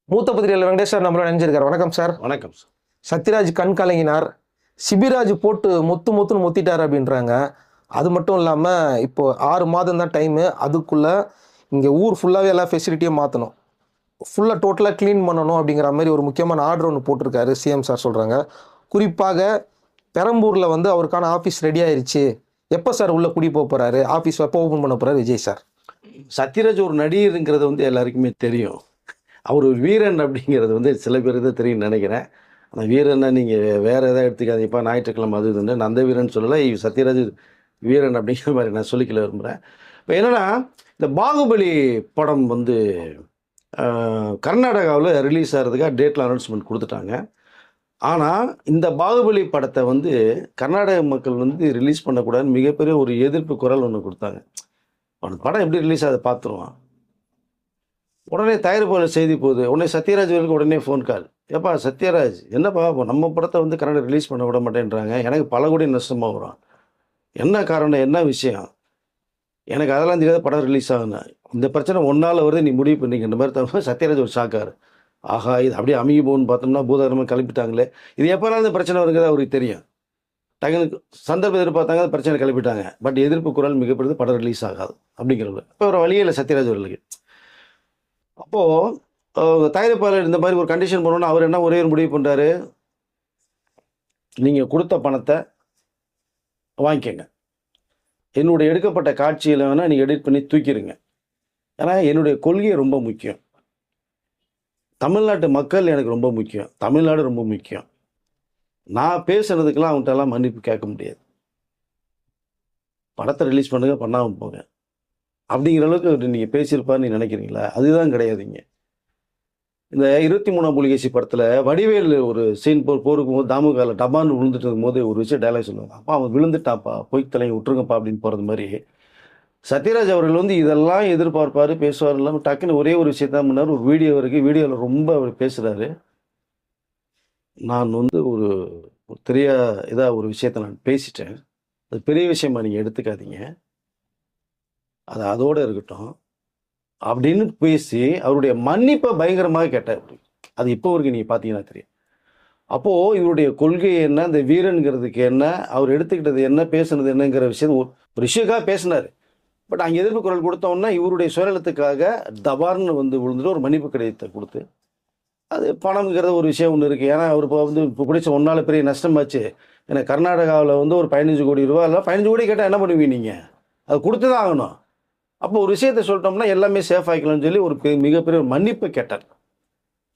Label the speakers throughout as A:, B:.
A: மூத்த பத்திரிகையாளர் வெங்கடேஷ் சார் நம்மளோட நினைஞ்சிருக்காரு. வணக்கம் சார்.
B: வணக்கம் சார்.
A: சத்யராஜ் கண் கலங்கினார், சிபிராஜ் போட்டு மொத்துன்னு மொத்திட்டார் அப்படின்றாங்க. அது மட்டும் இல்லாமல் இப்போ 6 மாதம் தான் டைமு. அதுக்குள்ளே இங்கே ஊர் ஃபுல்லாகவே எல்லா ஃபெசிலிட்டியும் மாற்றணும், ஃபுல்லாக டோட்டலாக க்ளீன் பண்ணணும் அப்படிங்கிற மாதிரி ஒரு முக்கியமான ஆர்டர் ஒன்று போட்டிருக்காரு சிஎம் சார் சொல்கிறாங்க. குறிப்பாக பெரம்பூரில் வந்து அவருக்கான ஆஃபீஸ் ரெடி ஆயிடுச்சு. எப்போ சார் உள்ளே குடி போகிறாரு, ஆஃபீஸ் எப்போ ஓப்பன் பண்ண போகிறாரு விஜய் சார்?
B: சத்யராஜ் ஒரு நடிகருங்கிறது வந்து எல்லாருக்குமே தெரியும். அவர் ஒரு வீரன் அப்படிங்கிறது வந்து சில பேருக்கு தான் தெரியும்னு நினைக்கிறேன். ஆனால் வீரனை நீங்கள் வேறு எதாவது எடுத்துக்காதீங்கப்பா, ஞாயிற்றுக்கிழமை அது இதுன்னு நான் அந்த வீரன் சொல்லலை. சத்யராஜ் வீரன் அப்படிங்கிற மாதிரி நான் சொல்லிக்கல விரும்புகிறேன். இப்போ என்னென்னா, இந்த பாகுபலி படம் வந்து கர்நாடகாவில் ரிலீஸ் ஆகிறதுக்காக டேட்டில் அனௌன்ஸ்மெண்ட் கொடுத்துட்டாங்க. ஆனால் இந்த பாகுபலி படத்தை வந்து கர்நாடக மக்கள் வந்து ரிலீஸ் பண்ணக்கூடாதுன்னு மிகப்பெரிய ஒரு எதிர்ப்பு குரல் ஒன்று கொடுத்தாங்க. அவனுக்கு படம் எப்படி ரிலீஸ் ஆகுது பார்த்துருவான். உடனே தயாரிப்பாளர் செய்தி போகுது. உடனே சத்யராஜ் அவர்களுக்கு உடனே ஃபோன் கால். ஏப்பா சத்யராஜ், என்னப்பா நம்ம படத்தை வந்து கன்னட ரிலீஸ் பண்ண விட மாட்டேன்றாங்க, எனக்கு பல கோடி நஷ்டமாக வரும், என்ன காரணம், என்ன விஷயம், எனக்கு அதெல்லாம் தெரியாத படம் ரிலீஸ் ஆகணும், இந்த பிரச்சனை ஒன்றால் வருது, நீ முடிவு பண்ணிக்கின்ற மாதிரி தவிர சத்யராஜ் ஒரு ஷாக்காரு. ஆஹா, இது அப்படியே அமுகி போகுன்னு பார்த்தோம்னா பூதாகரமாக கிளப்பிட்டாங்களே, இது எப்போலாம் இந்த பிரச்சனை வருங்கிறது அவருக்கு தெரியும். டக்குனு சந்தர்ப்பம் எதிர்பார்த்தாங்க, அந்த பிரச்சனை கிளப்பிட்டாங்க. பட் எதிர்ப்பு குரல் மிகப்படுது, படம் ரிலீஸ் ஆகாது அப்படிங்கிறது. இப்போ ஒரு வழியே இல்லை சத்யராஜ் அவர்களுக்கு. அப்போது தயாரிப்பாளர் இந்த மாதிரி ஒரு கண்டிஷன் பண்ணணும்னா அவர் என்ன ஒரே ஒரு முடிவு பண்ணுறாரு, நீங்கள் கொடுத்த பணத்தை வாங்கிக்கங்க, என்னுடைய எடுக்கப்பட்ட காட்சியில் வேணால் நீங்கள் எடிட் பண்ணி தூக்கிடுங்க, ஏன்னா என்னுடைய கொள்கை ரொம்ப முக்கியம், தமிழ்நாட்டு மக்கள் எனக்கு ரொம்ப முக்கியம், தமிழ்நாடு ரொம்ப முக்கியம், நான் பேசுனதுக்கெல்லாம் அவங்கள்ட்டெல்லாம் மன்னிப்பு கேட்க முடியாது, படத்தை ரிலீஸ் பண்ணுங்க, பண்ணாமல் போங்க அப்படிங்கிற அளவுக்கு நீங்கள் பேசியிருப்பான்னு நினைக்கிறீங்களா? அதுதான் கிடையாதுங்க. இந்த 23ஆம் புலிகேசி படத்தில் வடிவேல் ஒரு சீன் போருக்கு போது தாமுகாவில் டபான்னு விழுந்துட்டு இருக்கும்போது ஒரு விஷயம் டைலாக் சொல்லுவாங்க, அப்பா அவன் விழுந்துட்டாப்பா, பொய் தலையை விட்டுருங்கப்பா அப்படின்னு போகிறது மாதிரி சத்யராஜ் அவர்கள் வந்து இதெல்லாம் எதிர்பார்ப்பார், பேசுவார், இல்லாமல் டக்குன்னு ஒரே ஒரு விஷயத்தான் பண்ணார். ஒரு வீடியோ இருக்குது, வீடியோவில் ரொம்ப அவர் பேசுகிறாரு, நான் வந்து ஒரு இதாக ஒரு விஷயத்தை நான் பேசிட்டேன், அது பெரிய விஷயமா நீங்கள் எடுத்துக்காதீங்க, அது அதோடு இருக்கட்டும் அப்படின்னு பேசி அவருடைய மன்னிப்பை பயங்கரமாக கேட்டார். அது இப்போ வரைக்கும் நீங்கள் பார்த்தீங்கன்னா தெரியும். அப்போது இவருடைய கொள்கை என்ன, இந்த வீரனுங்கிறதுக்கு என்ன, அவர் எடுத்துக்கிட்டது என்ன, பேசுனது என்னங்கிற விஷயம் ஒரு விஷயக்காக பேசினார். பட் அங்கே எதிர்ப்பு குரல் கொடுத்தோன்னா இவருடைய சுயநலத்துக்காக தபார்னு வந்து விழுந்துட்டு ஒரு மன்னிப்பு கடிதத்தை கொடுத்து, அது பணம்ங்கிறது ஒரு விஷயம் ஒன்று இருக்குது. ஏன்னா அவர் இப்போ வந்து இப்போ பிடிச்ச ஒன்றால் பெரிய நஷ்டமாச்சு. ஏன்னா கர்நாடகாவில் வந்து ஒரு 15 கோடி ரூபா இல்லை, 15 கோடி கேட்டால் என்ன பண்ணுவீங்க நீங்கள், அது கொடுத்து தான் ஆகணும். அப்போ ஒரு விஷயத்தை சொல்லிட்டோம்னா எல்லாமே சேஃப் ஆகிக்கலாம்னு சொல்லி ஒரு மிகப்பெரிய ஒரு மன்னிப்பை கேட்டார்.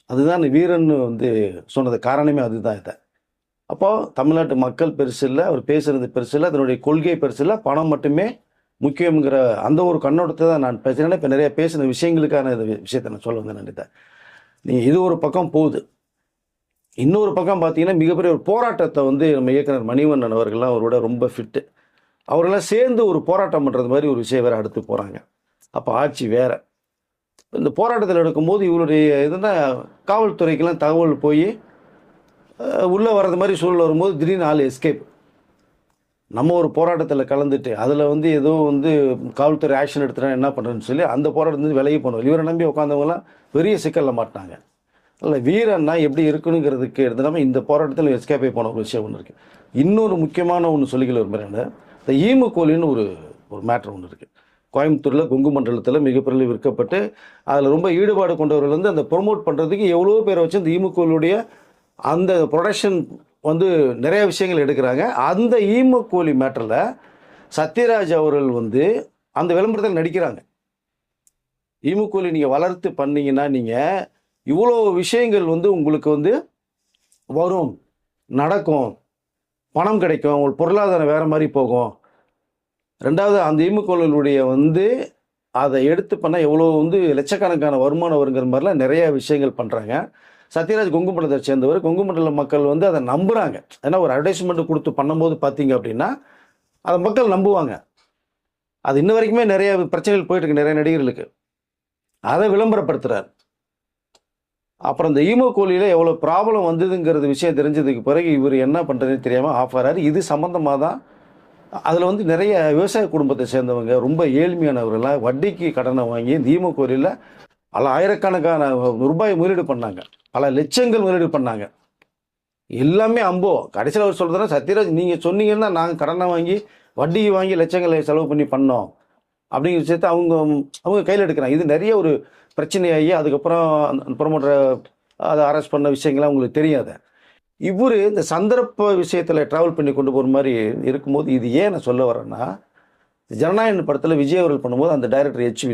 B: அதுதான் வீரன் வந்து சொன்னது காரணமே அதுதான். இதை அப்போது தமிழ்நாட்டு மக்கள் பெருசு இல்லை, அவர் பேசுகிறது பெருசு இல்லை, அதனுடைய கொள்கை பெருசு இல்லை, பணம் மட்டுமே முக்கியங்கிற அந்த ஒரு கண்ணோட்டத்தை தான் நான் பேசுகிறேன். இப்போ நிறைய பேசின விஷயங்களுக்கான இந்த விஷயத்தை நான் சொல்ல வந்து நினைத்தேன். நீங்கள் இது ஒரு பக்கம் போகுது, இன்னொரு பக்கம் பார்த்தீங்கன்னா மிகப்பெரிய ஒரு போராட்டத்தை வந்து நம்ம இயக்குனர் மணிவண்ணன் அவர்கள்லாம் அவரோட ரொம்ப ஃபிட்டு, அவரெல்லாம் சேர்ந்து ஒரு போராட்டம் பண்ணுறது மாதிரி ஒரு விஷயம் வேறு அடுத்து போகிறாங்க. அப்போ ஆட்சி வேறு. இந்த போராட்டத்தில் எடுக்கும்போது இவருடைய இதுனா காவல்துறைக்கெல்லாம் தகவல் போய் உள்ளே வர்றது மாதிரி சூழல் வரும்போது திடீர்னு ஆள் எஸ்கேப். நம்ம ஒரு போராட்டத்தில் கலந்துட்டு அதில் வந்து ஏதோ வந்து காவல்துறை ஆக்ஷன் எடுத்துட்டா என்ன பண்ணுறதுன்னு சொல்லி அந்த போராட்டத்துலேருந்து விலகி போனோம். இவரை நம்பி உட்காந்தவங்களாம் பெரிய சிக்கலில் மாட்டாங்க. இல்லை வீரன்னா எப்படி இருக்கணுங்கிறதுக்கு எடுத்துனாமல் இந்த போராட்டத்தில் எஸ்கேப் ஆகி போன ஒரு விஷயம் ஒன்று இருக்குது. இன்னொரு முக்கியமான ஒன்று சொல்லிக்கல ஒரு மாதிரி, இந்த ஈமுக்கோலின்னு ஒரு மேட்ரு ஒன்று இருக்குது. கோயம்புத்தூரில் கொங்கு மண்டலத்தில் மிகப்பெரிய விற்கப்பட்டு அதில் ரொம்ப ஈடுபாடு கொண்டவர்கள் வந்து அந்த ப்ரொமோட் பண்ணுறதுக்கு எவ்வளோ பேரை வச்சு இந்த ஈமுக்கோலியுடைய அந்த ப்ரொடக்ஷன் வந்து நிறைய விஷயங்கள் எடுக்கிறாங்க. அந்த ஈமுக்கோலி மேட்டரில் சத்யராஜ் அவர்கள் வந்து அந்த விளம்பரத்தில் நடிக்கிறாங்க. ஈமுக்கோலி நீங்கள் வளர்த்து பண்ணிங்கன்னா நீங்கள் இவ்வளோ விஷயங்கள் வந்து உங்களுக்கு வந்து வரும், நடக்கும், பணம் கிடைக்கும், உங்களுக்கு பொருளாதாரம் வேறு மாதிரி போகும். ரெண்டாவது அந்த ஈமுக்கோளுடைய வந்து அதை எடுத்து பண்ணால் எவ்வளோ வந்து லட்சக்கணக்கான வருமானம் வருங்கிற மாதிரிலாம் நிறையா விஷயங்கள் பண்ணுறாங்க. சத்யராஜ் கொங்கு மண்டலத்தை சேர்ந்தவர், கொங்கு மண்டல மக்கள் வந்து அதை நம்புகிறாங்க. ஏன்னா ஒரு அட்வர்டைஸ்மெண்ட் கொடுத்து பண்ணும்போது பார்த்தீங்க அப்படின்னா அதை மக்கள் நம்புவாங்க. அது இன்ன வரைக்குமே நிறைய பிரச்சனைகள் போயிட்டுருக்கு நிறைய நடிகர்களுக்கு, அதை விளம்பரப்படுத்துகிறார். அப்புறம் இந்த ஈமுக்கோலியில் எவ்வளோ ப்ராப்ளம் வந்ததுங்கிறது விஷயம் தெரிஞ்சதுக்கு பிறகு இவர் என்ன பண்ணுறதுன்னு தெரியாமல் ஆஃப் ஆகிறார். இது சம்மந்தமாக தான் அதில் வந்து நிறைய விவசாய குடும்பத்தை சேர்ந்தவங்க ரொம்ப ஏழ்மையானவர்களாக வட்டிக்கு கடனை வாங்கி இந்த ஈமுக்கோலியில் பல ஆயிரக்கணக்கான ரூபாய் முதலீடு பண்ணாங்க, பல லட்சங்கள் முதலீடு பண்ணாங்க. எல்லாமே அம்போ. கடைசியில் அவர் சொல்றதுன்னா, சத்யராஜ் நீங்கள் சொன்னீங்கன்னா நாங்கள் கடனை வாங்கி வட்டி வாங்கி லட்சங்களை செலவு பண்ணி பண்ணோம் அப்படிங்கிற விஷயத்த அவங்க கையில் எடுக்கிறாங்க. இது நிறைய ஒரு பிரச்சனையாகி அதுக்கப்புறம் அந்த ப்ரொமோட்டரை அதை அரெஸ்ட் பண்ண விஷயங்கள்லாம் உங்களுக்கு தெரியாத. இவர் இந்த சந்தர்ப்ப விஷயத்தில் ட்ராவல் பண்ணி கொண்டு போகிற மாதிரி இருக்கும்போது, இது ஏன் நான் சொல்ல வரேன்னா, ஜனநாயகன் படத்தில் விஜய் அவர்கள் பண்ணும்போது அந்த டைரக்டர் எச்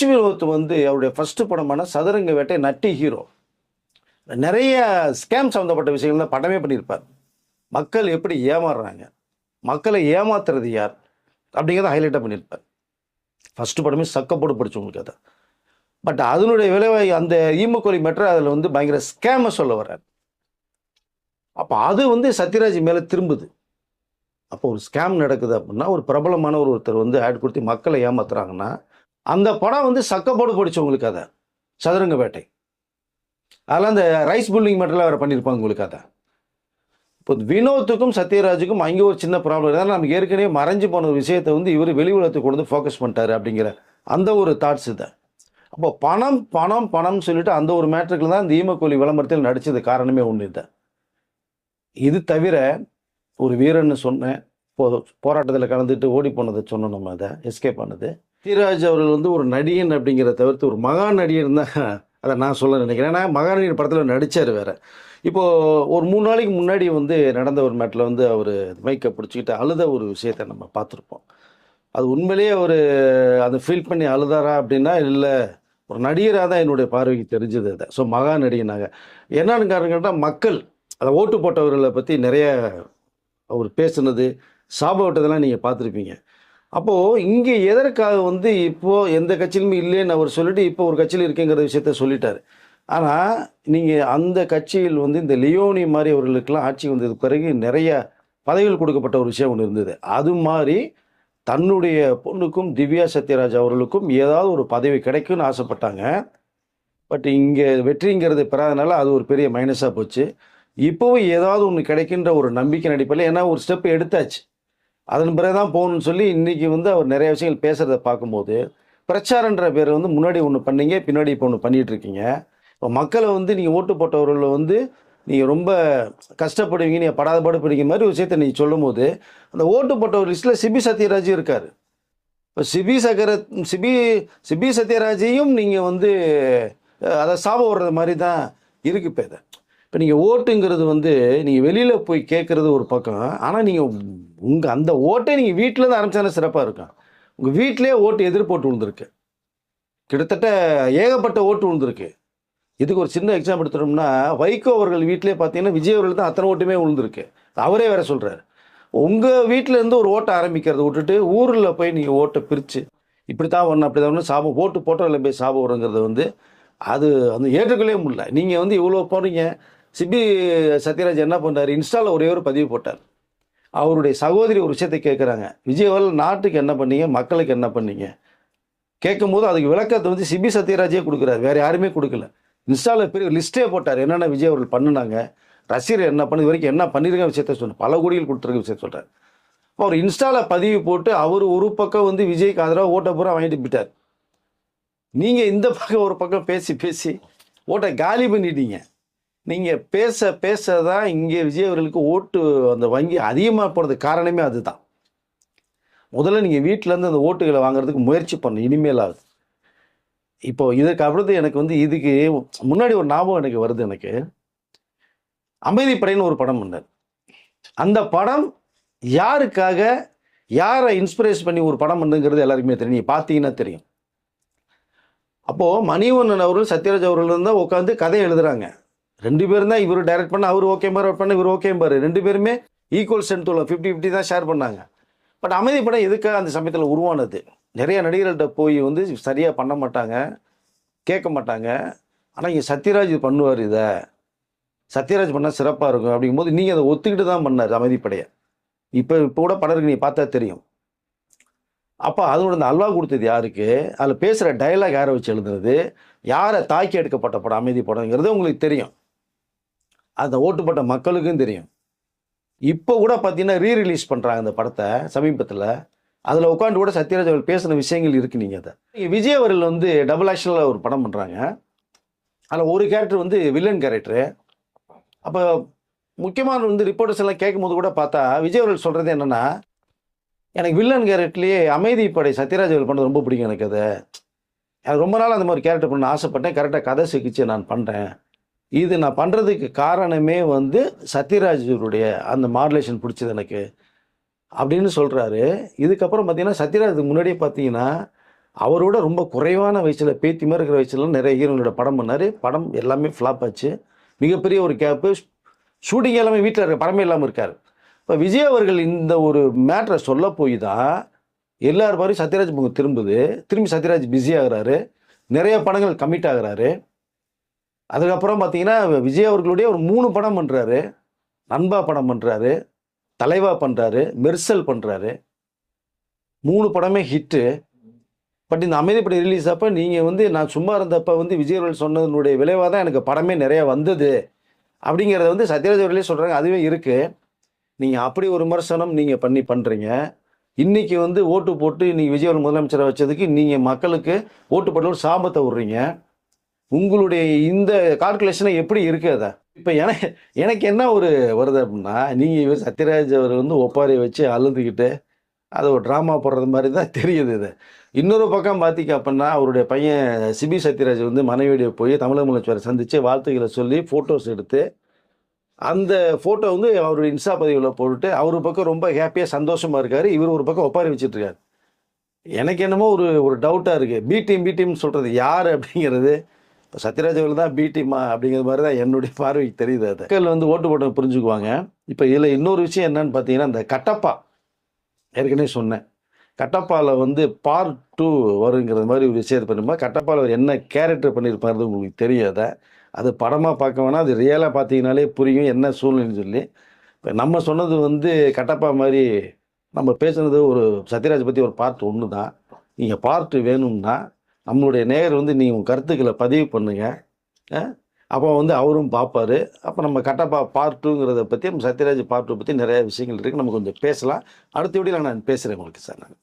B: வினோத் வந்து அவருடைய ஃபர்ஸ்ட் படமான சதுரங்க வேட்டை நட்டி ஹீரோ. நிறைய ஸ்கேம் சம்மந்தப்பட்ட விஷயங்கள் தான் படமே பண்ணியிருப்பார். மக்கள் எப்படி ஏமாறுறாங்க, மக்களை ஏமாத்துறது யார் அப்படிங்கிறத ஹைலைட்டாக பண்ணியிருப்பார். ஃபஸ்ட்டு படமே சக்கப்போடு படித்தவங்களுக்கு அதை. பட் அதனுடைய விளைவாய் அந்த ஈமக்கோழி மெட்ரோ அதில் வந்து பயங்கர ஸ்கேமை சொல்ல வர்றார். அப்போ அது வந்து சத்யராஜ் மேலே திரும்புது. அப்போ ஒரு ஸ்கேம் நடக்குது அப்படின்னா, ஒரு பிரபலமான ஒருத்தர் வந்து ஆட் கொடுத்து மக்களை ஏமாத்துறாங்கன்னா, அந்த படம் வந்து சக்கப்போடு படித்தவங்களுக்கு அதை சதுரங்க வேட்டை. அதெல்லாம் அந்த ரைஸ் புல்லிங் மெட்டரில் வேறு பண்ணியிருப்பாங்க உங்களுக்கு அதை. இப்போ வினோத்துக்கும் சத்யராஜுக்கும் அங்கே ஒரு சின்ன ப்ராப்ளம் இருக்குது. நமக்கு ஏற்கனவே மறைஞ்சு போன ஒரு விஷயத்தை வந்து இவர் வெளி உலகத்துக்கு கொண்டு வந்து ஃபோக்கஸ் பண்ணிட்டாரு அப்படிங்கிற அந்த ஒரு தாட்ஸ் இதை. அப்போ பணம் பணம் பணம்னு சொல்லிட்டு அந்த ஒரு மேட்ருக்குள்ள தான் இந்த ஈமக்கோழி விளம்பரத்தில் நடித்தது காரணமே ஒன்று இதை. இது தவிர ஒரு வீரன்னு சொன்னேன், போராட்டத்தில் கலந்துட்டு ஓடி போனதை சொன்னோம், நம்ம அதை எஸ்கேப் ஆனது. சத்யராஜ் அவர்கள் வந்து ஒரு நடிகன் அப்படிங்கிறத தவிர்த்து ஒரு மகா நடிகன் தான் அதை நான் சொல்ல நினைக்கிறேன். ஏன்னா மகாநடிகர் படத்தில் நடித்தார் வேறு. இப்போது ஒரு 3 நாளைக்கு முன்னாடி வந்து நடந்த ஒரு மேட்டில் வந்து அவர் மைக்கை பிடிச்சிக்கிட்டு அழுத ஒரு விஷயத்தை நம்ம பார்த்துருப்போம். அது உண்மையிலேயே அவர் அதை ஃபீல் பண்ணி அழுதாரா அப்படின்னா இல்லை, ஒரு நடிகராக தான் என்னுடைய பார்வைக்கு தெரிஞ்சது அதை. ஸோ மகா நடிகனாக என்னன்னு காரணம் கேட்டால், மக்கள் அதை ஓட்டு போட்டவர்களை பற்றி நிறைய அவர் பேசுனது, சாபவிட்டதெல்லாம் நீங்கள் பார்த்துருப்பீங்க. அப்போது இங்கே எதற்காக வந்து இப்போது எந்த கட்சியிலுமே இல்லைன்னு அவர் சொல்லிட்டு இப்போ ஒரு கட்சியில் இருக்குங்கிற விஷயத்த சொல்லிட்டார். ஆனால் நீங்கள் அந்த கட்சியில் வந்து இந்த லியோனி மாதிரி அவர்களுக்கெல்லாம் ஆட்சி வந்தது பிறகு நிறைய பதவிகள் கொடுக்கப்பட்ட ஒரு விஷயம் ஒன்று இருந்தது. அது மாதிரி தன்னுடைய பொண்ணுக்கும் திவ்யா சத்யராஜ் அவர்களுக்கும் ஏதாவது ஒரு பதவி கிடைக்கும்னு ஆசைப்பட்டாங்க. பட் இங்கே வெற்றிங்கிறது பெறாதனால அது ஒரு பெரிய மைனஸாக போச்சு. இப்போவும் ஏதாவது ஒன்று கிடைக்கின்ற ஒரு நம்பிக்கை நடிப்பில், ஏன்னா ஒரு ஸ்டெப் எடுத்தாச்சு, அதன் பிறகு தான் போகணும்னு சொல்லி இன்றைக்கி வந்து அவர் நிறைய விஷயங்கள் பேசுகிறத பார்க்கும்போது, பிரச்சாரன்ற பேர் வந்து முன்னாடி ஒன்று பண்ணீங்க, பின்னாடி இப்போ ஒன்று பண்ணிகிட்ருக்கீங்க. இப்போ மக்களை வந்து நீங்கள் ஓட்டு போட்டவர்களை வந்து நீங்கள் ரொம்ப கஷ்டப்படுவீங்க, நீங்கள் படாத பாடுபடுவீங்க மாதிரி ஒரு விஷயத்தை நீங்கள் சொல்லும் போது, அந்த ஓட்டு போட்ட ஒரு லிஸ்ட்டில் சிபி சத்யராஜும் இருக்கார். இப்போ சிபி சத்யராஜையும் நீங்கள் வந்து அதை சாப விடுறது மாதிரி தான் இருக்குது. இப்போ இதை இப்போ நீங்கள் ஓட்டுங்கிறது வந்து நீங்கள் வெளியில் போய் கேட்குறது ஒரு பக்கம், ஆனால் நீங்கள் உங்கள் அந்த ஓட்டை நீங்கள் வீட்டிலேருந்து ஆரம்பிச்சாலும் சிறப்பாக இருக்கும். உங்கள் வீட்டிலே ஓட்டு எதிர்போட்டு விழுந்திருக்கு, கிட்டத்தட்ட ஏகப்பட்ட ஓட்டு விழுந்திருக்கு. இதுக்கு ஒரு சின்ன எக்ஸாம்பிள் எடுத்துட்டோம்னா, வைகோ அவர்கள் வீட்டிலே பார்த்தீங்கன்னா விஜய் அவர்கள் தான் அத்தனை ஓட்டுமே விழுந்திருக்கு. அவரே வேற சொல்கிறார், உங்கள் வீட்டிலேருந்து ஒரு ஓட்டை ஆரம்பிக்கிறத விட்டுட்டு ஊரில் போய் நீங்கள் ஓட்டை பிரித்து இப்படி தான் ஒன்று அப்படி தான் ஒன்று சாபம் ஓட்டு போட்டோம் போய் சாபம் வருங்கிறது வந்து அது வந்து ஏற்றுக்கொள்ளவே முடியல. நீங்கள் வந்து இவ்வளோ போனீங்க. சிபி சத்யராஜ் என்ன பண்ணார், இன்ஸ்டாவில் ஒரே ஒரு பதிவு போட்டார். அவருடைய சகோதரி ஒரு விஷயத்தை கேட்குறாங்க, விஜய் அவர்கள் நாட்டுக்கு என்ன பண்ணீங்க, மக்களுக்கு என்ன பண்ணீங்க கேட்கும்போது அதுக்கு விளக்கத்தை வந்து சிபி சத்யராஜே கொடுக்குறாரு, வேறு யாருமே கொடுக்கல. இன்ஸ்டாவில் பெரிய லிஸ்ட்டே போட்டார், என்னென்ன விஜய் அவர்கள் பண்ணினாங்க, ரசிகர் என்ன பண்ணது வரைக்கும் என்ன பண்ணியிருக்க விஷயத்த சொன்னார், பல கோடிகள் கொடுத்துருக்க விஷயத்த சொல்கிறார். இப்போ அவர் இன்ஸ்டாவில் பதிவு போட்டு அவர் ஒரு பக்கம் வந்து விஜய்க்கு ஆதரவாக ஓட்டை பூரா வாங்கிட்டு போயிட்டார். நீங்கள் இந்த பக்கம் ஒரு பக்கம் பேசி ஓட்டை காலி பண்ணிட்டீங்க. நீங்கள் பேச தான் இங்கே விஜய் அவர்களுக்கு ஓட்டு அந்த வங்கி அதிகமாக போகிறதுக்கு காரணமே அதுதான். முதல்ல நீங்கள் வீட்டிலேருந்து அந்த ஓட்டுகளை வாங்குறதுக்கு முயற்சி பண்ணணும் இனிமேலாவது. இப்போ இதுக்கு அடுத்து எனக்கு வந்து இதுக்கு முன்னாடி ஒரு ஞாபகம் எனக்கு வருது. எனக்கு அமைதிப்படைன்னு ஒரு படம் பண்ணார். அந்த படம் யாருக்காக, யாரை இன்ஸ்பிரேஸ் பண்ணி ஒரு படம் பண்ணுங்கிறது எல்லாருக்குமே தெரியும், நீங்கள் பார்த்தீங்கன்னா தெரியும். அப்போது மணிவண்ணன் அவர்கள் சத்யராஜ் அவர்கள் தான் உட்காந்து கதை எழுதுகிறாங்க. 2 பேரும் தான், இவர் டைரக்ட் பண்ண அவர் ஓகே பார் பண்ண இவர் ஓகே பார், 2 பேருமே ஈக்குவல் ஸ்ட்ரென்த் உள்ள 50-50 தான் ஷேர் பண்ணாங்க. பட் அமைதிப்படம் எதுக்காக அந்த சமயத்தில் உருவானது, நிறைய நடிகர்கள்ட்ட போய் வந்து சரியாக பண்ண மாட்டாங்க, கேட்க மாட்டாங்க. ஆனால் இங்கே சத்யராஜ் பண்ணுவார், இதை சத்யராஜ் பண்ணால் சிறப்பாக இருக்கும் அப்படிங்கும்போது நீங்கள் அதை ஒத்துக்கிட்டு தான் பண்ணார் அமைதிப்படையை. இப்போ கூட படம் இருக்கு, நீங்கள் பார்த்தா தெரியும். அப்போ அதோட இந்த அல்வா கொடுத்தது யாருக்கு, அதில் பேசுகிற டைலாக் யாரை வச்சு எழுதுறது, யாரை தாக்கி எடுக்கப்பட்ட படம் அமைதி படங்கிறது உங்களுக்கு தெரியும், அந்த ஓட்டுப்பட்ட மக்களுக்கும் தெரியும். இப்போ கூட பார்த்தீங்கன்னா ரீரிலீஸ் பண்ணுறாங்க அந்த படத்தை சமீபத்தில். அதில் உட்காந்து கூட சத்யராஜ் அவர்கள் பேசின விஷயங்கள் இருக்கு. நீங்கள் அதை விஜய் அவர்கள் வந்து டபுள் ஆக்ஷனில் ஒரு படம் பண்ணுறாங்க. அதில் ஒரு கேரக்டர் வந்து வில்லன் கேரக்டரு. அப்போ முக்கியமான வந்து ரிப்போர்ட்டர்ஸ் எல்லாம் கேட்கும்போது கூட பார்த்தா விஜய் அவர்கள் சொல்கிறது என்னென்னா, எனக்கு வில்லன் கேரக்டர்லேயே அமைதி படை சத்யராஜ் அவர்கள் பண்ணது ரொம்ப பிடிக்கும். எனக்கு அது ரொம்ப நாள் அந்த மாதிரி கேரக்டர் பண்ண ஆசைப்பட்டேன். கரெக்டாக கதை சிக்கிச்சு நான் பண்ணுறேன். இது நான் பண்ணுறதுக்கு காரணமே வந்து சத்யராஜருடைய அந்த மாடுலேஷன் பிடிச்சது எனக்கு அப்படின்னு சொல்கிறாரு. இதுக்கப்புறம் பார்த்தீங்கன்னா சத்யராஜுக்கு முன்னாடியே பார்த்தீங்கன்னா அவரோட ரொம்ப குறைவான வயசில் பேத்தி மாதிரி இருக்கிற வயசுலாம் நிறைய ஹீரோங்களோட படம் பண்ணார். படம் எல்லாமே ஃப்ளாப் ஆச்சு. மிகப்பெரிய ஒரு கேப்பு. ஷூட்டிங் எல்லாமே வீட்டில் இருக்க படமே இல்லாமல் இருக்கார். இப்போ விஜய் அவர்கள் இந்த ஒரு மேட்ரை சொல்ல போய் தான் எல்லார் பாரும் சத்யராஜ் பக்கம் திரும்பி சத்யராஜ் பிஸி ஆகுறாரு. நிறைய படங்கள் கமிட் ஆகுறாரு. அதுக்கப்புறம் பார்த்தீங்கன்னா விஜய் அவர்களுடைய ஒரு 3 படம் பண்ணுறாரு. நண்பா படம் பண்ணுறாரு, தலைவா பண்ணுறாரு, மெர்சல் பண்ணுறாரு. 3 படமே ஹிட்டு. பட் இந்த அமைதிப்படை ரிலீஸ் அப்போ நீங்கள் வந்து நான் சும்மா இருந்தப்போ வந்து விஜய் அவர்கள் சொன்னதனுடைய விளைவாக தான் எனக்கு படமே நிறைய வந்தது அப்படிங்கிறத வந்து சத்யராஜ் அவர்களே சொல்கிறாங்க. அதுவே இருக்குது. நீங்கள் அப்படி ஒரு விமர்சனம் நீங்கள் பண்ணுறீங்க. இன்றைக்கி வந்து ஓட்டு போட்டு நீங்கள் விஜய் அவர்கள் முதலமைச்சரை வச்சதுக்கு நீங்கள் மக்களுக்கு ஓட்டு போட்டு ஒரு சாபத்தை விட்றீங்க. உங்களுடைய இந்த கால்குலேஷனை எப்படி இருக்குது? அதை இப்போ எனக்கு என்ன ஒரு வருது அப்படின்னா, நீங்கள் சத்யராஜ் அவர் வந்து ஒப்பாரி வச்சு அழுதுகிட்டு அதை ஒரு ட்ராமா போடுறது மாதிரி தான் தெரியுது. இது இன்னொரு பக்கம் பார்த்தீங்க அப்படின்னா அவருடைய பையன் சிபி சத்யராஜ் வந்து மனைவியோட போய் தமிழக முதலமைச்சரை சந்தித்து வாழ்த்துக்களை சொல்லி ஃபோட்டோஸ் எடுத்து அந்த ஃபோட்டோ வந்து அவருடைய இன்ஸ்டா பதிவில் போட்டு அவர் பக்கம் ரொம்ப ஹாப்பியாக சந்தோஷமாக இருக்கார். இவர் ஒரு பக்கம் ஒப்பாரி வச்சுட்டு இருக்காரு. எனக்கு என்னமோ ஒரு டவுட்டாக இருக்குது. பி டீம்னு சொல்கிறது யார் அப்படிங்கிறது இப்போ சத்யராஜ் அவர்கள் தான் பி டீமா அப்படிங்கிற மாதிரி தான் என்னுடைய பார்வைக்கு தெரியுது. அது மக்கள் வந்து ஓட்டு போட்டு புரிஞ்சுக்குவாங்க. இப்போ இதில் இன்னொரு விஷயம் என்னன்னு பார்த்தீங்கன்னா, இந்த கட்டப்பா ஏற்கனவே சொன்னேன். கட்டப்பாவில் வந்து பார்ட் 2 வருங்கிறது மாதிரி ஒரு விஷயத்தை பண்ணும்போது கட்டப்பாவில் அவர் என்ன கேரக்டர் பண்ணியிருப்பாரு உங்களுக்கு தெரியாத. அது படமாக பார்க்க வேணாம், அது ரியலாக பார்த்தீங்கனாலே புரியும் என்ன சூழ்நிலைன்னு சொல்லி. இப்போ நம்ம சொன்னது வந்து கட்டப்பா மாதிரி நம்ம பேசுனது ஒரு சத்யராஜ் பற்றி ஒரு பார்ட் 1 தான். நீங்கள் பார்ட் வேணும்னா நம்மளுடைய நேயர் வந்து நீங்கள் உங்கள் கருத்துக்களை பதிவு பண்ணுங்கள். அப்போ வந்து அவரும் பார்ப்பார். அப்போ நம்ம கட்டப்பா பார்ட் 2ங்கிறத பற்றி நம்ம சத்யராஜ் பார்ட் 2 பற்றி நிறைய விஷயங்கள் இருக்குது. நம்ம கொஞ்சம் பேசலாம். அடுத்த வீடியோவில் நான் பேசுகிறேன் உங்களுக்கு சார். நான்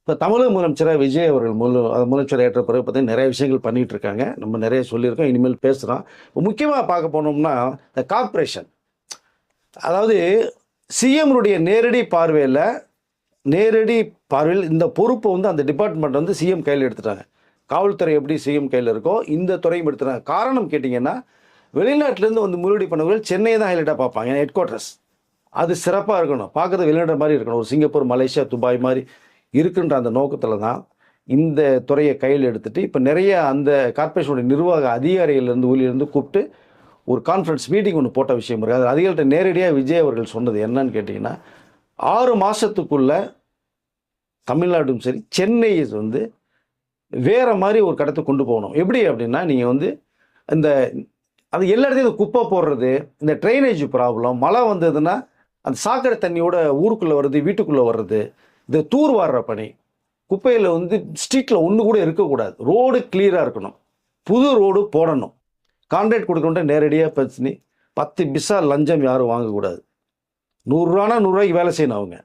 B: இப்போ தமிழக முதலமைச்சராக விஜய் அவர்கள் முதலமைச்சர் ஏற்ற பிறகு பார்த்தீங்கன்னா நிறைய விஷயங்கள் பண்ணிகிட்டு இருக்காங்க. நம்ம நிறைய சொல்லியிருக்கோம், இனிமேல் பேசுகிறோம். இப்போ முக்கியமாக பார்க்க போனோம்னா இந்த கார்ப்பரேஷன், அதாவது சிஎம்னுடைய நேரடி பார்வையில் இந்த பொறுப்பை வந்து அந்த டிபார்ட்மெண்ட் வந்து சிஎம் கையில் எடுத்துட்டாங்க. காவல்துறை எப்படி சிஎம் கையில் இருக்கோ இந்த துறையும் எடுத்துட்டாங்க. காரணம் கேட்டிங்கன்னா வெளிநாட்டிலேருந்து வந்து முதலீடு பண்ணவர்கள் சென்னையை தான் ஹைலைட்டாக பார்ப்பாங்க. ஏன்னா ஹெட் குவார்ட்டர்ஸ் அது சிறப்பாக இருக்கணும், பார்க்குறது வெளிநாடு மாதிரி இருக்கணும், ஒரு சிங்கப்பூர், மலேசியா, துபாய் மாதிரி இருக்குன்ற அந்த நோக்கத்தில் தான் இந்த துறையை கையில் எடுத்துகிட்டு இப்போ நிறைய அந்த கார்ப்பரேஷனுடைய நிர்வாக அதிகாரிகள்லேருந்து ஊழியிலேருந்து கூப்பிட்டு ஒரு கான்ஃபரன்ஸ் மீட்டிங் ஒன்று போட்ட விஷயம் இருக்குது. அது அதிகாரிகிட்ட நேரடியாக விஜய் அவர்கள் சொன்னது என்னன்னு கேட்டிங்கன்னா, 6 மாதத்துக்குள்ளே தமிழ்நாடும் சரி சென்னை வந்து வேறு மாதிரி ஒரு கடத்தை கொண்டு போகணும். எப்படி அப்படின்னா, நீங்கள் வந்து அது எல்லா இடத்தையும் குப்பை போடுறது, இந்த ட்ரைனேஜ் ப்ராப்ளம், மழை வந்ததுன்னா அந்த சாக்கடை தண்ணியோட ஊருக்குள்ளே வர்றது, வீட்டுக்குள்ளே வர்றது, இந்த தூர் வாடுற பணி, குப்பையில் வந்து ஸ்ட்ரீட்டில் ஒன்று கூட இருக்கக்கூடாது. ரோடு கிளியராக இருக்கணும், புது ரோடு போடணும், கான்ட்ராக்ட் கொடுக்கணுன்ட்டு நேரடியாக பிரச்சனை, 10 பைசா லஞ்சம் யாரும் வாங்கக்கூடாது, 100 ரூபானா 100 ரூபாய்க்கு வேலை செய்யணும் அவங்க.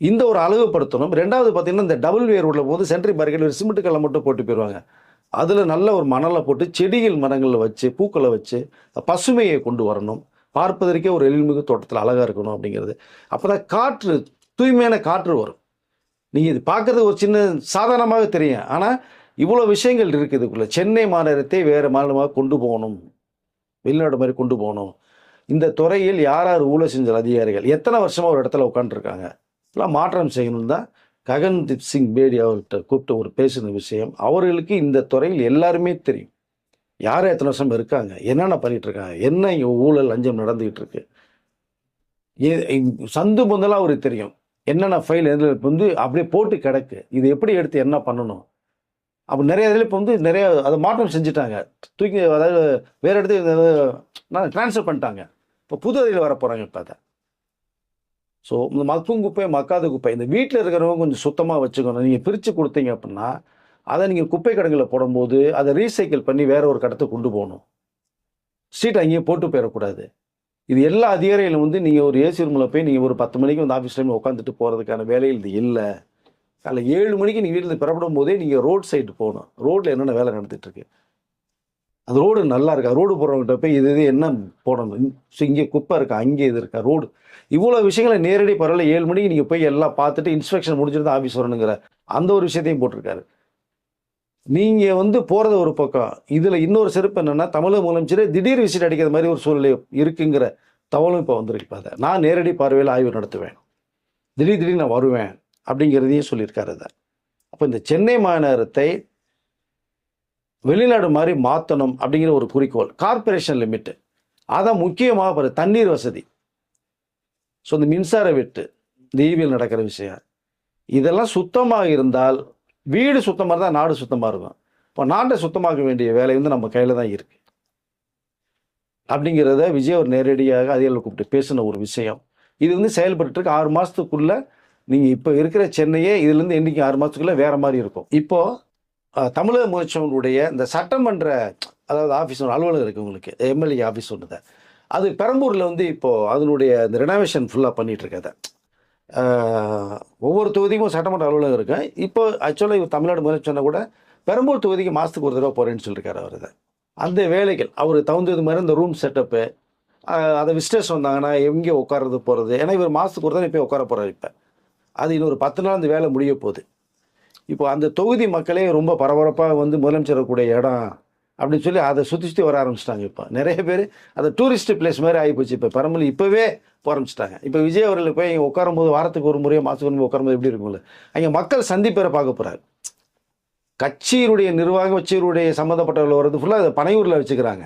B: இந்த ஒரு அழகுபடுத்தணும். ரெண்டாவது பார்த்தீங்கன்னா, இந்த டபுள் வே ரோட்டில் போது சென்ட்ரி பேரிகேட் ஒரு சிமெண்ட் கல்லை மட்டும் போட்டு போயிடுவாங்க. அதில் நல்ல ஒரு மணலை போட்டு செடிகள் மரங்களில் வச்சு பூக்களை வச்சு பசுமையை கொண்டு வரணும். பார்ப்பதற்கே ஒரு எழில்மிகு தோட்டத்தில் அழகாக இருக்கணும் அப்படிங்கிறது. அப்போ தான் காற்று, தூய்மையான காற்று வரும். நீங்கள் இது பார்க்குறது ஒரு சின்ன சாதாரணமாக தெரியும், ஆனால் இவ்வளோ விஷயங்கள் இருக்குது இதுக்குள்ளே. சென்னை மாநகரத்தை வேறு மாநிலமாக கொண்டு போகணும், வெளிநாடு மாதிரி கொண்டு போகணும். இந்த துறையில் யார் யார் ஊழல் செஞ்ச அதிகாரிகள் எத்தனை வருஷமாக ஒரு இடத்துல உட்காந்துருக்காங்க, எல்லாம் மாற்றம் செய்யணும் தான் ககன்தீப் சிங் பேடி அவர்கிட்ட கூப்பிட்டு ஒரு பேசின விஷயம். அவர்களுக்கு இந்த துறையில் எல்லாருமே தெரியும், யார் எத்தனை வருஷம் இருக்காங்க, என்னென்ன பண்ணிகிட்டு இருக்காங்க, என்ன இங்கே ஊழல் லஞ்சம் நடந்துக்கிட்டு இருக்கு, சந்து பொந்தெல்லாம் அவருக்கு தெரியும். என்னென்ன ஃபைல் வந்து அப்படியே போட்டு கிடக்கு, இது எப்படி எடுத்து என்ன பண்ணணும். அப்போ நிறைய இதில் இப்போ வந்து நிறைய அதை மாற்றம் செஞ்சுட்டாங்க, தூக்கி அதாவது வேறு இடத்துக்கு ட்ரான்ஸ்ஃபர் பண்ணிட்டாங்க. இப்போ புது அதில் வர போகிறாங்க இப்போ அதை. ஸோ இந்த மக்கும் குப்பை மக்காத குப்பை இந்த வீட்டில் இருக்கிறவங்க கொஞ்சம் சுத்தமாக வச்சுக்கணும். நீங்கள் பிரித்து கொடுத்தீங்க அப்படின்னா அதை நீங்கள் குப்பை கிடங்கில் போடும்போது அதை ரீசைக்கிள் பண்ணி வேற ஒரு கடத்தை கொண்டு போகணும். ஸ்ட்ரீட் அங்கேயே போட்டு போயிடக்கூடாது. இது எல்லா அதிகாரிகளும் வந்து நீங்கள் ஒரு ஏசி ரூமில் போய் நீங்கள் ஒரு 10 மணிக்கு வந்து ஆஃபீஸ் டைமில் உட்காந்துட்டு போகிறதுக்கான வேலையில் இது இல்லை. காலைல 7 மணிக்கு நீங்கள் வீட்டில் புறப்படும் போதே நீங்கள் ரோட் சைடு போகணும். ரோட்டில் என்னென்ன வேலை நடந்துட்டு இருக்கு, அந்த ரோடு நல்லா இருக்கா, ரோடு போடுறவங்ககிட்ட போய் இது என்ன போடணும், ஸோ இங்கே குப்பை இருக்கா, அங்கே இது இருக்கா, ரோடு, இவ்வளோ விஷயங்களை நேரடி பரவாயில்ல 7 மணிக்கு நீங்கள் போய் எல்லாம் பார்த்துட்டு இன்ஸ்பெக்ஷன் முடிஞ்சிருந்தா ஆஃபீஸ் வரணுங்கிற அந்த ஒரு விஷயத்தையும் போட்டிருக்காரு. நீங்கள் வந்து போகிறது ஒரு பக்கம், இதில் இன்னொரு சிறப்பு என்னென்னா தமிழக முதலமைச்சரே திடீர் விசிட் அடிக்கிற மாதிரி ஒரு சூழ்நிலை இருக்குங்கிற தகவலும் இப்போ வந்திருக்கு. அதை நான் நேரடி பார்வையில் ஆய்வு நடத்துவேன், திடீர்னு நான் வருவேன் அப்படிங்கிறதையும் சொல்லியிருக்காரு. அதை அப்போ இந்த சென்னை மாநகரத்தை வெளிநாடு மாதிரி மாற்றணும் அப்படிங்கிற ஒரு குறிக்கோள், கார்பரேஷன் லிமிட்டு, அதான் முக்கியமாக தண்ணீர் வசதி, ஸோ இந்த மின்சார வெட்டு, இந்த ஈவியில் நடக்கிற விஷயம், இதெல்லாம் சுத்தமாக இருந்தால் வீடு சுத்தமாக இருந்தால் நாடு சுத்தமாக இருக்கும். இப்போ நாட்டை சுத்தமாக்க வேண்டிய வேலை வந்து நம்ம கையில் தான் இருக்குது அப்படிங்கிறத விஜய் ஒரு நேரடியாக அதிகாரிகளை கூப்பிட்டு பேசின ஒரு விஷயம். இது வந்து செயல்பட்டு 6 மாதத்துக்குள்ளே நீங்கள் இப்போ இருக்கிற சென்னையே இதுலேருந்து என்றைக்கு 6 மாதத்துக்குள்ளே வேறு மாதிரி இருக்கும். இப்போது தமிழக முதலமைச்சருடைய இந்த சட்டமன்ற அதாவது ஆஃபீஸ் ஒன்று அலுவலகம் இருக்குது உங்களுக்கு, எம்எல்ஏ ஆஃபீஸ் ஒன்று தான், அது பெரம்பூரில் வந்து இப்போது அதனுடைய இந்த ரெனோவேஷன் ஃபுல்லாக பண்ணிகிட்ருக்காத. ஒவ்வொரு தொகுதிக்கும் சட்டமன்ற அலுவலகம் இருக்கு. இப்போ ஆக்சுவலாக இவர் தமிழ்நாடு முதலமைச்சர் கூட பெரம்பூர் தொகுதிக்கு மாதத்துக்கு ஒரு தடவை போகிறேன்னு சொல்லியிருக்காரு. அவர் தான் அந்த வேலைகள் அவர் தகுந்தது மாதிரி இந்த ரூம் செட்டப்பு, அதை விசிட்டர்ஸ் வந்தாங்கன்னா எங்கே உட்கார்றது போகிறது, ஏன்னா இவர் மாதத்துக்கு ஒரு தான் போய் உட்கார போகிறார். இப்போ அது இன்னொரு 10 நாள் அந்த வேலை முடிய போகுது. இப்போ அந்த தொகுதி மக்களே ரொம்ப பரபரப்பாக வந்து முதலமைச்சர் கூடிய இடம் அப்படின்னு சொல்லி அதை சுற்றி வர ஆரம்பிச்சிட்டாங்க. இப்போ நிறைய பேர் அதை டூரிஸ்ட் பிளேஸ் மாதிரி ஆகிப்போச்சு. இப்போ பெரம்பலூர் இப்போவே போக ஆரம்பிச்சிட்டாங்க. இப்போ விஜய் அவர்களுக்கு போய் இங்கே உட்காரும்போது வாரத்துக்கு ஒரு முறையோ மாதத்துக்கு ஒரு முறை உட்காரும்போது எப்படி இருக்கும்ல, அங்கே மக்கள் சந்திப்பேரை பார்க்க போகிறாரு. கட்சியினுடைய நிர்வாகம் கட்சியினுடைய சம்மந்தப்பட்டவர்கள் வர்றது ஃபுல்லாக அதை பனையூரில் வச்சுக்கிறாங்க.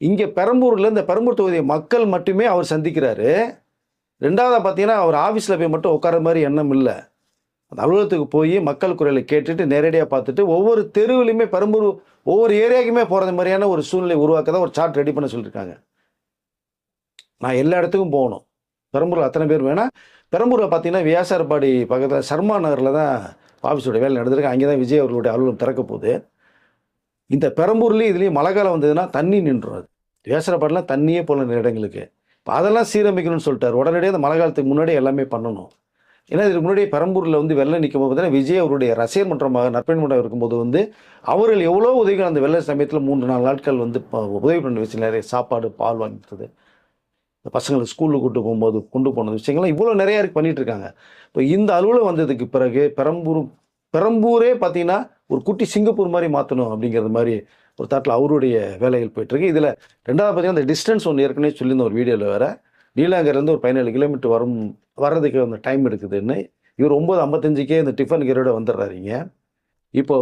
B: இங்கே பெரம்பூரில் இந்த பெரம்பூர் தொகுதி மக்கள் மட்டுமே அவர் சந்திக்கிறாரு. ரெண்டாவதாக பார்த்தீங்கன்னா அவர் ஆஃபீஸில் போய் மட்டும் உட்கார மாதிரி எண்ணம் இல்லை. அந்த அலுவலகத்துக்கு போய் மக்கள் குரலை கேட்டுட்டு நேரடியாக பார்த்துட்டு ஒவ்வொரு தெருவிலையுமே பெரம்பூர் ஒவ்வொரு ஏரியாவுக்குமே போகிறது மாதிரியான ஒரு சூழ்நிலை உருவாக்க தான் ஒரு சார்ட் ரெடி பண்ண சொல்லியிருக்காங்க. நான் எல்லா இடத்துக்கும் போகணும், பெரம்பூரில் அத்தனை பேர் வேணால். பெரம்பூரில் பார்த்தீங்கன்னா வியாசார்பாடி பக்கத்தில் சர்மா நகரில் தான் ஆஃபீஸோட வேலை நடந்திருக்கு. அங்கே தான் விஜய் அவர்களுடைய அலுவலகம் திறக்க போகுது. இந்த பெரம்பூர்லேயும் இதுலேயும் மழை காலம் வந்ததுன்னா தண்ணி நின்றும். அது வியாசார்பாடிலாம் தண்ணியே போல இடங்களுக்கு. இப்போ அதெல்லாம் சீரமைக்கணும்னு சொல்லிட்டார். உடனடியாக அந்த மழை காலத்துக்கு முன்னாடி எல்லாமே பண்ணணும். ஏன்னா இதுக்கு முன்னாடி பெரம்பூரில் வந்து வெள்ளம் நிற்கும் போது பார்த்தீங்கன்னா விஜய் அவருடைய ரசிகர் மன்றமாக நற்பணி மன்றம் இருக்கும்போது வந்து அவர்கள் எவ்வளோ உதவிகள் அந்த வெள்ள சமயத்தில் 3-4 நாட்கள் வந்து உதவி பண்ண விஷயம், நிறைய சாப்பாடு பால் வாங்கிட்டது, இந்த பசங்களை ஸ்கூலுக்கு கூட்டு போகும்போது கொண்டு போன விஷயங்கள்லாம் இவ்வளோ நிறையா பண்ணிகிட்டு இருக்காங்க. இப்போ இந்த அலுவலகம் வந்ததுக்கு பிறகு பெரம்பூரே பார்த்தீங்கன்னா ஒரு குட்டி சிங்கப்பூர் மாதிரி மாற்றணும் அப்படிங்கிறது மாதிரி ஒரு தாட்டில் அவருடைய வேலைகள் போயிட்டுருக்கு. இதில் ரெண்டாவது பார்த்தீங்கன்னா இந்த டிஸ்டன்ஸ் ஒன்று ஏற்கனவே சொல்லியிருந்த ஒரு வீடியோவில் வேறு நீலாங்கர்லேருந்து ஒரு 17 கிலோமீட்டர் வர்றதுக்கு அந்த டைம் எடுக்குதுன்னு இவர் 9:55க்கே இந்த டிஃபன் கீரோட வந்துடுறாருங்க. இப்போ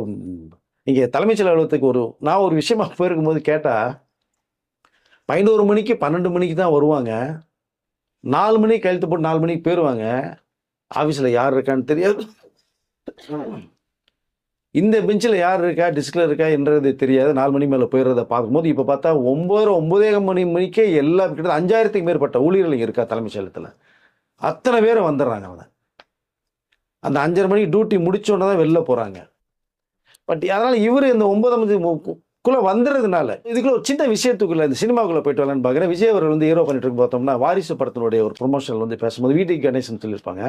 B: இங்கே தலைமைச் செயலர் அலுவலகத்துக்கு நான் ஒரு விஷயமா போயிருக்கும்போது கேட்டால் 11 மணிக்கு 12 மணிக்கு தான் வருவாங்க, 4 மணிக்கு கழுத்து போட்டு 4 மணிக்கு போயிடுவாங்க. ஆஃபீஸில் யார் இருக்கான்னு தெரியாது, இந்த பெஞ்சில் யார் இருக்கா டிஸ்கில் இருக்கா என்றது தெரியாது. 4 மணி மேலே போயிடுறத பார்க்கும்போது இப்போ பார்த்தா 9:30 மணிக்கே எல்லா கிட்ட 5000க்கு மேற்பட்ட ஊழியர்கள் இருக்கா தலைமைச் செயலகத்தில். அத்தனை பேரும் வந்துடுறாங்க. அவன் அந்த 5:30 மணிக்கு டியூட்டி முடிச்சோன்னே தான் வெளில போகிறாங்க. பட் அதனால் இவர் இந்த 9:50க்குள்ளே வந்துடுறதுனால இதுக்குள்ள ஒரு சின்ன விஷயத்துக்குள்ளே இந்த சினிமாக்குள்ளே போயிட்டு வரலான்னு பார்க்குறேன். விஜய் அவர்கள் வந்து ஹீரோ பண்ணிட்டு இருக்கு பார்த்தோம்னா வாரிசு படத்தினுடைய ஒரு ப்ரொமோஷனில் வந்து பேசும்போது வீட்டுக்கு கணேசன் சொல்லியிருப்பாங்க.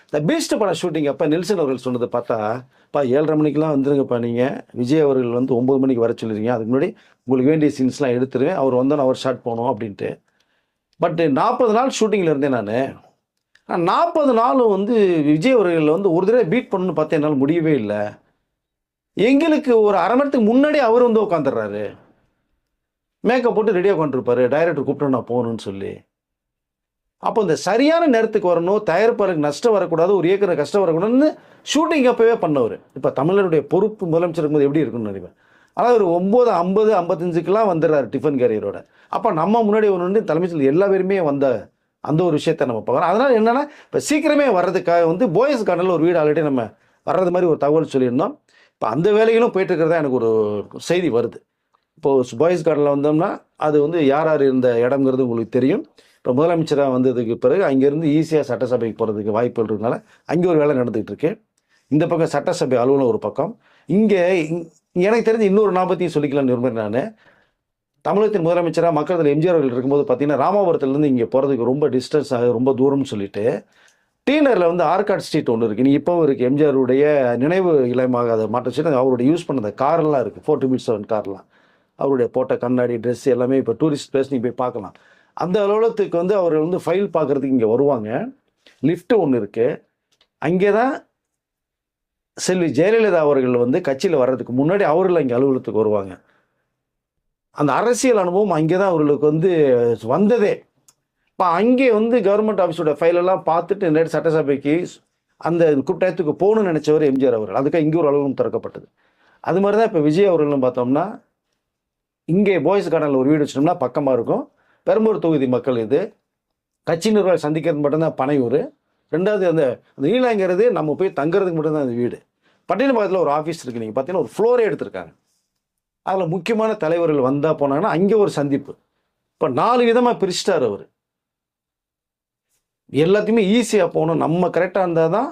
B: இந்த பீஸ்ட் படம் ஷூட்டிங் அப்போ நெல்சன் அவர்கள் சொன்னது பார்த்தா 7:30 மணிக்கெலாம் வந்துருங்கப்பா, நீங்கள் விஜய் அவர்கள் வந்து 9 மணிக்கு வர சொல்லிடுறீங்க, அதுக்கு முன்னாடி உங்களுக்கு வேண்டிய சீன்ஸ்லாம் எடுத்துருவேன், அவர் வந்தோன்னு அவர் ஷார்ட் போகணும் அப்படின்ட்டு. பட் 40 நாள் ஷூட்டிங்கில் இருந்தேன் நான். 40 நாளும் வந்து விஜய் அவர்கள் வந்து ஒரு தடவை பீட் பண்ணணும்னு பார்த்தா என்னால் முடியவே இல்லை. எங்களுக்கு ஒரு அரை மணி நேரத்துக்கு முன்னாடி அவர் வந்து உட்காந்துடுறாரு, மேக்கப் போட்டு ரெடியாக உட்காந்துருப்பாரு, டைரக்டர் கூப்பிட்டு நான் போகணும்னு சொல்லி. அப்போ இந்த சரியான நேரத்துக்கு வரணும், தயாரிப்பாளருக்கு நஷ்டம் வரக்கூடாது, ஒரு இயக்குனர் கஷ்டம் வரக்கூடாதுன்னு ஷூட்டிங் அப்போவே பண்ணவர். இப்போ தமிழருடைய பொறுப்பு முதலமைச்சர் இருக்கும்போது எப்படி இருக்குன்னு நினைப்பேன். ஆனால் ஒரு 9:50, 55க்கெலாம் வந்துடுறாரு டிஃபன் கேரியரோட. அப்போ நம்ம முன்னாடி ஒன்று தலைமையில் எல்லா பேருமே வந்த அந்த ஒரு விஷயத்தை நம்ம பார்க்குறோம். அதனால் என்னென்னா இப்போ சீக்கிரமே வர்றதுக்காக வந்து போயஸ் கார்டனில் ஒரு வீடு ஆல்ரெடி நம்ம வர்றது மாதிரி ஒரு தகவல் சொல்லியிருந்தோம். இப்போ அந்த வேலைகளும் போயிட்டு இருக்கிறதா எனக்கு ஒரு செய்தி வருது. இப்போது பாய்ஸ் கார்டனில் வந்தோம்னா அது வந்து யார் யார் இருந்த இடம்ங்கிறது உங்களுக்கு தெரியும். இப்போ முதலமைச்சராக வந்ததுக்கு பிறகு அங்கேருந்து ஈஸியாக சட்டசபைக்கு போகிறதுக்கு வாய்ப்புகள் இருக்கிறதுனால அங்கே ஒரு வேலை நடந்துகிட்டு இருக்கு. இந்த பக்கம் சட்டசபை அலுவலகம் ஒரு பக்கம். இங்கே எனக்கு தெரிஞ்சு இன்னொரு ஞாபகத்தையும் சொல்லிக்கலாம்னு விரும்புகிறேன். நான் தமிழகத்தின் முதலமைச்சராக மக்கள் எம்ஜிஆர் அவர்கள் இருக்கும்போது பார்த்தீங்கன்னா ராமாபுரத்துலேருந்து இங்கே போகிறதுக்கு ரொம்ப டிஸ்டன்ஸ் ஆகுது, ரொம்ப தூரம்னு சொல்லிட்டு டீனரில் வந்து ஆர்காட் ஸ்ட்ரீட் ஒன்று இருக்குது. நீங்கள் இப்போவும் இருக்குது. எம்ஜிஆருடைய நினைவு இல்லமாக அதை மாற்ற வச்சுட்டு அவருடைய யூஸ் பண்ண கார்லாம் இருக்குது. 427 கார்லாம். அவருடைய போட்ட கண்ணாடி, ட்ரெஸ் எல்லாமே இப்போ டூரிஸ்ட் பிளேஸ் நீங்கள் போய் பார்க்கலாம். அந்த அலுவலகத்துக்கு வந்து அவர் வந்து ஃபைல் பார்க்குறதுக்கு இங்கே வருவாங்க. லிஃப்ட்டு ஒன்று இருக்குது. அங்கே தான் செல்வி ஜெயலலிதா அவர்கள் வந்து கட்சியில் வர்றதுக்கு முன்னாடி அவர்கள் அங்கே அலுவலகத்துக்கு வருவாங்க. அந்த அரசியல் அனுபவம் அங்கே தான் அவர்களுக்கு வந்து வந்ததே. இப்போ அங்கே வந்து கவர்மெண்ட் ஆஃபீஸோட ஃபைலெல்லாம் பார்த்துட்டு நேற்று சட்டசபைக்கு அந்த கூட்டத்துக்கு போகணும்னு நினச்சவர் எம்ஜிஆர் அவர்கள். அதுக்காக இங்கே ஒரு அலுவலகம் திறக்கப்பட்டது. அது மாதிரி தான் இப்போ விஜய் அவர்களும் பார்த்தோம்னா இங்கே பாய்ஸ் கார்டனில் ஒரு வீடு வச்சிட்டோம்னா பக்கமாக இருக்கும். பெரம்பூர் தொகுதி மக்கள் இது. கட்சி நிர்வாகம் சந்திக்கிறது மட்டும்தான் பனையூர். ரெண்டாவது அந்த நீலாங்கிறது நம்ம போய் தங்குறதுக்கு மட்டும்தான் அந்த வீடு. பட்டினப்பாக்கத்தில் ஒரு ஆஃபீஸ் இருக்குது. நீங்கள் பார்த்தீங்கன்னா ஒரு ஃப்ளோரே எடுத்திருக்காங்க. அதில் முக்கியமான தலைவர்கள் வந்தால் போனாங்கன்னா அங்கே ஒரு சந்திப்பு. இப்போ 4 விதமாக பிரிச்சிட்டார் அவர். எல்லாத்தையுமே ஈஸியாக போகணும், நம்ம கரெக்டாக இருந்தால் தான்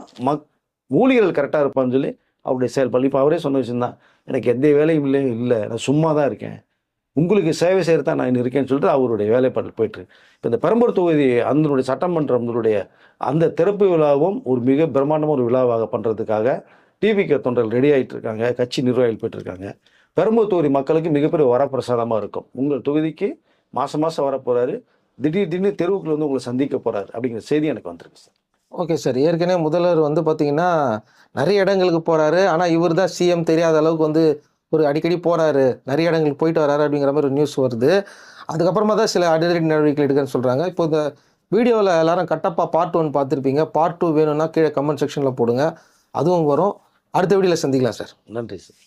B: ஊழியர்கள் கரெக்டாக இருப்பான்னு சொல்லி அவருடைய செயல்பாடு. இப்போ அவரே சொன்ன விஷயம் தான், எனக்கு எந்த வேலையும் இல்லை, நான் சும்மா தான் இருக்கேன், உங்களுக்கு சேவை செய்கிறது தான் நான் இருக்கேன்னு சொல்லிட்டு அவருடைய வேலைப்பாடு போயிட்டுருக்கு. இப்போ இந்த பெரம்பூர் தொகுதி அதனுடைய சட்டமன்றத்தினுடைய அந்த திறப்பு விழாவும் ஒரு மிக பிரம்மாண்டமான ஒரு விழாவாக பண்ணுறதுக்காக டிவிகே தொண்டர்கள் ரெடி ஆகிட்டு இருக்காங்க. கட்சி நிர்வாகிகள் போயிட்டுருக்காங்க. பெரம்பூர் தொகுதி மக்களுக்கு மிகப்பெரிய வரப்பிரசாதமாக இருக்கும். உங்கள் தொகுதிக்கு மாதம் வரப்போகிறாரு, திடீர்னு தெருவுக்குள்ள வந்து உங்களை சந்திக்க போகிறாரு அப்படிங்கிற செய்தி எனக்கு வந்திருக்கு சார்.
A: Okay sir. ஏற்கனவே முதல்வர் வந்து பார்த்தீங்கன்னா நிறைய இடங்களுக்கு போகிறாரு. ஆனால் இவர் தான் சிஎம் தெரியாத அளவுக்கு வந்து ஒரு அடிக்கடி போகிறாரு, நிறைய இடங்களுக்கு போயிட்டு வராரு அப்படிங்கிற மாதிரி ஒரு நியூஸ் வருது. அதுக்கப்புறமா தான் சில அதிரடி நடவடிக்கை எடுக்கன்னு சொல்கிறாங்க. இப்போ இந்த வீடியோவில் எல்லாரும் கட்டப்பா பார்ட் 1 பார்த்துருப்பீங்க. பார்ட் 2 வேணும்னா கீழே கமெண்ட் செக்ஷனில் போடுங்க, அதுவும் வரும். அடுத்த வீடியோவில் சந்திக்கலாம் சார்.
B: நன்றி சார்.